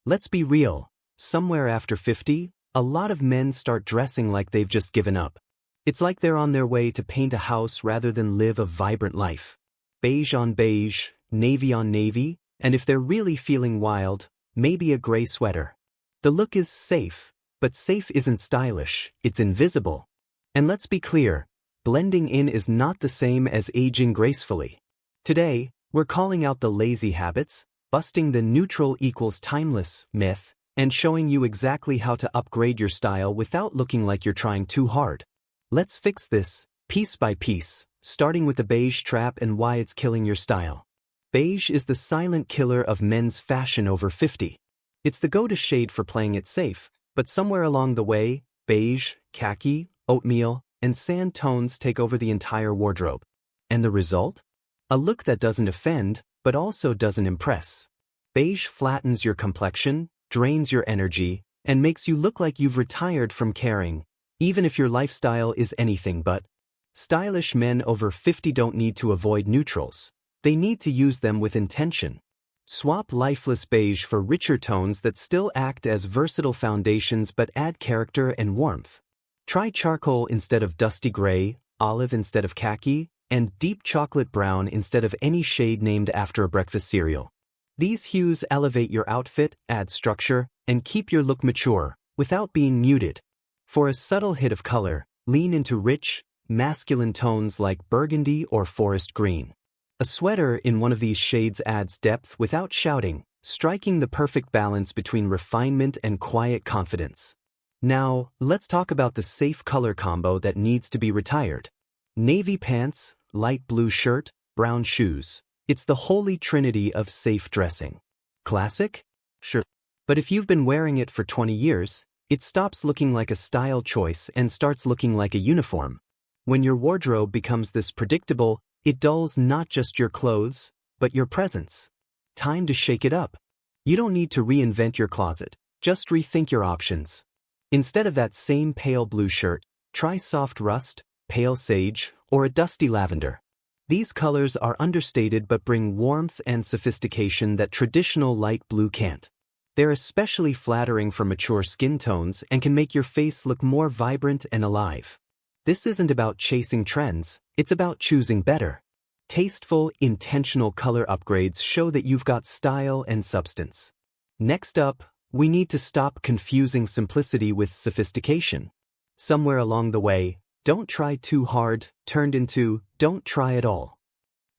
Let's be real. Somewhere after 50, a lot of men start dressing like they've just given up. It's like they're on their way to paint a house rather than live a vibrant life. Beige on beige, navy on navy, and if they're really feeling wild, maybe a gray sweater. The look is safe, but safe isn't stylish, it's invisible. And let's be clear, blending in is not the same as aging gracefully. Today, we're calling out the lazy habits, busting the neutral equals timeless myth, and showing you exactly how to upgrade your style without looking like you're trying too hard. Let's fix this, piece by piece, starting with the beige trap and why it's killing your style. Beige is the silent killer of men's fashion over 50. It's the go-to shade for playing it safe, but somewhere along the way, beige, khaki, oatmeal, and sand tones take over the entire wardrobe. And the result? A look that doesn't offend, but also doesn't impress. Beige flattens your complexion, drains your energy, and makes you look like you've retired from caring, even if your lifestyle is anything but. Stylish men over 50 don't need to avoid neutrals. They need to use them with intention. Swap lifeless beige for richer tones that still act as versatile foundations but add character and warmth. Try charcoal instead of dusty gray, olive instead of khaki, and deep chocolate brown instead of any shade named after a breakfast cereal. These hues elevate your outfit, add structure, and keep your look mature, without being muted. For a subtle hit of color, lean into rich, masculine tones like burgundy or forest green. A sweater in one of these shades adds depth without shouting, striking the perfect balance between refinement and quiet confidence. Now, let's talk about the safe color combo that needs to be retired. Navy pants, light blue shirt, brown shoes. It's the holy trinity of safe dressing. Classic? Sure. But if you've been wearing it for 20 years, it stops looking like a style choice and starts looking like a uniform. When your wardrobe becomes this predictable, it dulls not just your clothes, but your presence. Time to shake it up. You don't need to reinvent your closet, just rethink your options. Instead of that same pale blue shirt, try soft rust, pale sage, or a dusty lavender. These colors are understated but bring warmth and sophistication that traditional light blue can't. They're especially flattering for mature skin tones and can make your face look more vibrant and alive. This isn't about chasing trends, it's about choosing better. Tasteful, intentional color upgrades show that you've got style and substance. Next up, we need to stop confusing simplicity with sophistication. Somewhere along the way, don't try too hard turned into don't try at all.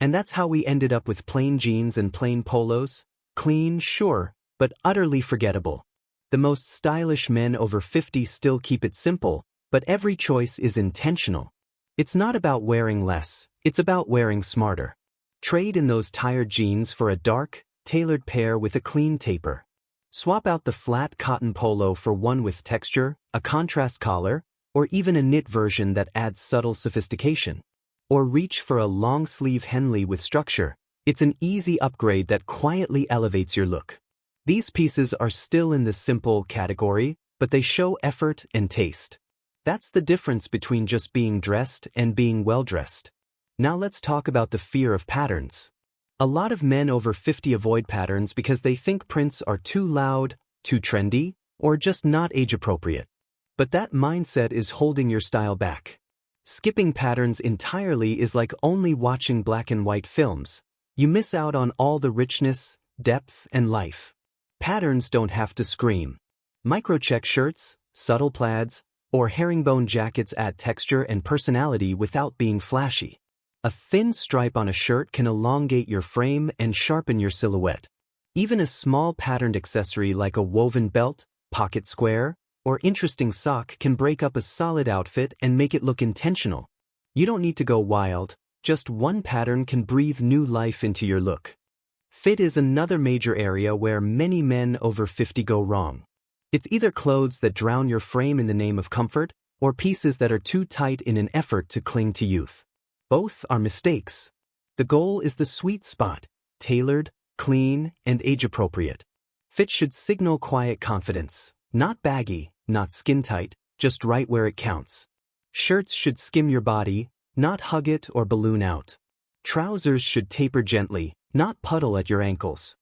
And that's how we ended up with plain jeans and plain polos, clean, sure, but utterly forgettable. The most stylish men over 50 still keep it simple, but every choice is intentional. It's not about wearing less, it's about wearing smarter. Trade in those tired jeans for a dark, tailored pair with a clean taper. Swap out the flat cotton polo for one with texture, a contrast collar, or even a knit version that adds subtle sophistication. Or reach for a long-sleeve Henley with structure. It's an easy upgrade that quietly elevates your look. These pieces are still in the simple category, but they show effort and taste. That's the difference between just being dressed and being well-dressed. Now let's talk about the fear of patterns. A lot of men over 50 avoid patterns because they think prints are too loud, too trendy, or just not age-appropriate. But that mindset is holding your style back. Skipping patterns entirely is like only watching black and white films. You miss out on all the richness, depth, and life. Patterns don't have to scream. Microcheck shirts, subtle plaids, or herringbone jackets add texture and personality without being flashy. A thin stripe on a shirt can elongate your frame and sharpen your silhouette. Even a small patterned accessory like a woven belt, pocket square, or interesting sock can break up a solid outfit and make it look intentional. You don't need to go wild, just one pattern can breathe new life into your look. Fit is another major area where many men over 50 go wrong. It's either clothes that drown your frame in the name of comfort, or pieces that are too tight in an effort to cling to youth. Both are mistakes. The goal is the sweet spot, tailored, clean, and age-appropriate. Fit should signal quiet confidence, not baggy, not skin-tight, just right where it counts. Shirts should skim your body, not hug it or balloon out. Trousers should taper gently, not puddle at your ankles.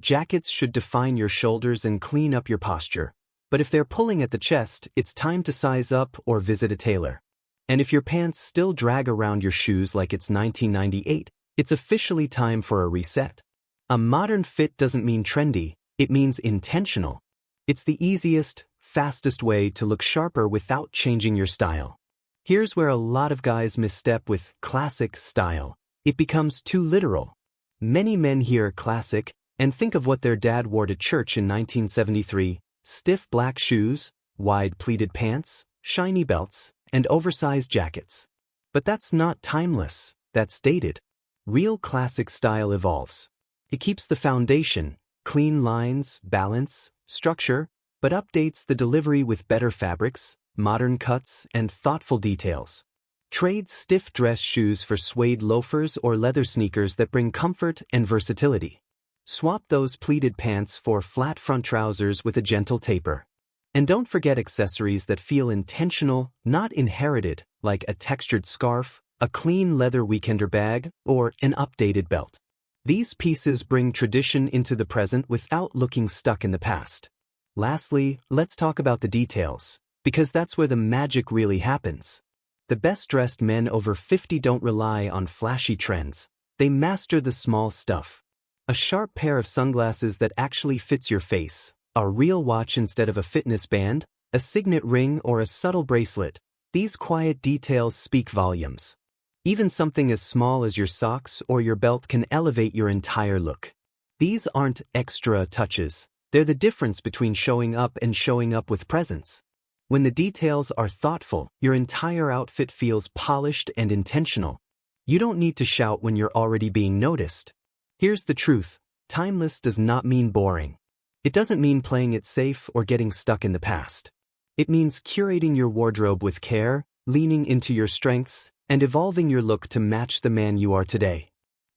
Jackets should define your shoulders and clean up your posture. But if they're pulling at the chest, it's time to size up or visit a tailor. And if your pants still drag around your shoes like it's 1998, it's officially time for a reset. A modern fit doesn't mean trendy, it means intentional. It's the easiest, fastest way to look sharper without changing your style. Here's where a lot of guys misstep with classic style. It becomes too literal. Many men hear classic and think of what their dad wore to church in 1973, stiff black shoes, wide pleated pants, shiny belts, and oversized jackets. But that's not timeless, that's dated. Real classic style evolves. It keeps the foundation, clean lines, balance, structure, but updates the delivery with better fabrics, modern cuts, and thoughtful details. Trade stiff dress shoes for suede loafers or leather sneakers that bring comfort and versatility. Swap those pleated pants for flat front trousers with a gentle taper. And don't forget accessories that feel intentional, not inherited, like a textured scarf, a clean leather weekender bag, or an updated belt. These pieces bring tradition into the present without looking stuck in the past. Lastly, let's talk about the details, because that's where the magic really happens. The best-dressed men over 50 don't rely on flashy trends. They master the small stuff. A sharp pair of sunglasses that actually fits your face, a real watch instead of a fitness band, a signet ring or a subtle bracelet. These quiet details speak volumes. Even something as small as your socks or your belt can elevate your entire look. These aren't extra touches. They're the difference between showing up and showing up with presence. When the details are thoughtful, your entire outfit feels polished and intentional. You don't need to shout when you're already being noticed. Here's the truth. Timeless does not mean boring. It doesn't mean playing it safe or getting stuck in the past. It means curating your wardrobe with care, leaning into your strengths, and evolving your look to match the man you are today.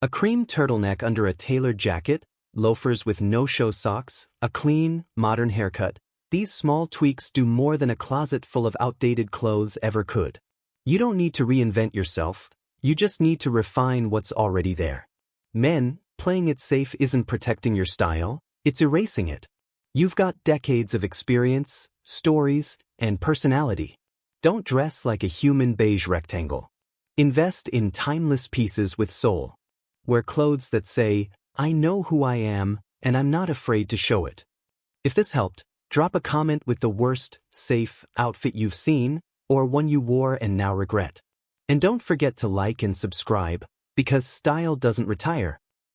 A cream turtleneck under a tailored jacket, loafers with no-show socks, a clean, modern haircut. These small tweaks do more than a closet full of outdated clothes ever could. You don't need to reinvent yourself. You just need to refine what's already there. Men, playing it safe isn't protecting your style, it's erasing it. You've got decades of experience, stories, and personality. Don't dress like a human beige rectangle. Invest in timeless pieces with soul. Wear clothes that say, I know who I am, and I'm not afraid to show it. If this helped, drop a comment with the worst, safe outfit you've seen, or one you wore and now regret. And don't forget to like and subscribe, because style doesn't retire,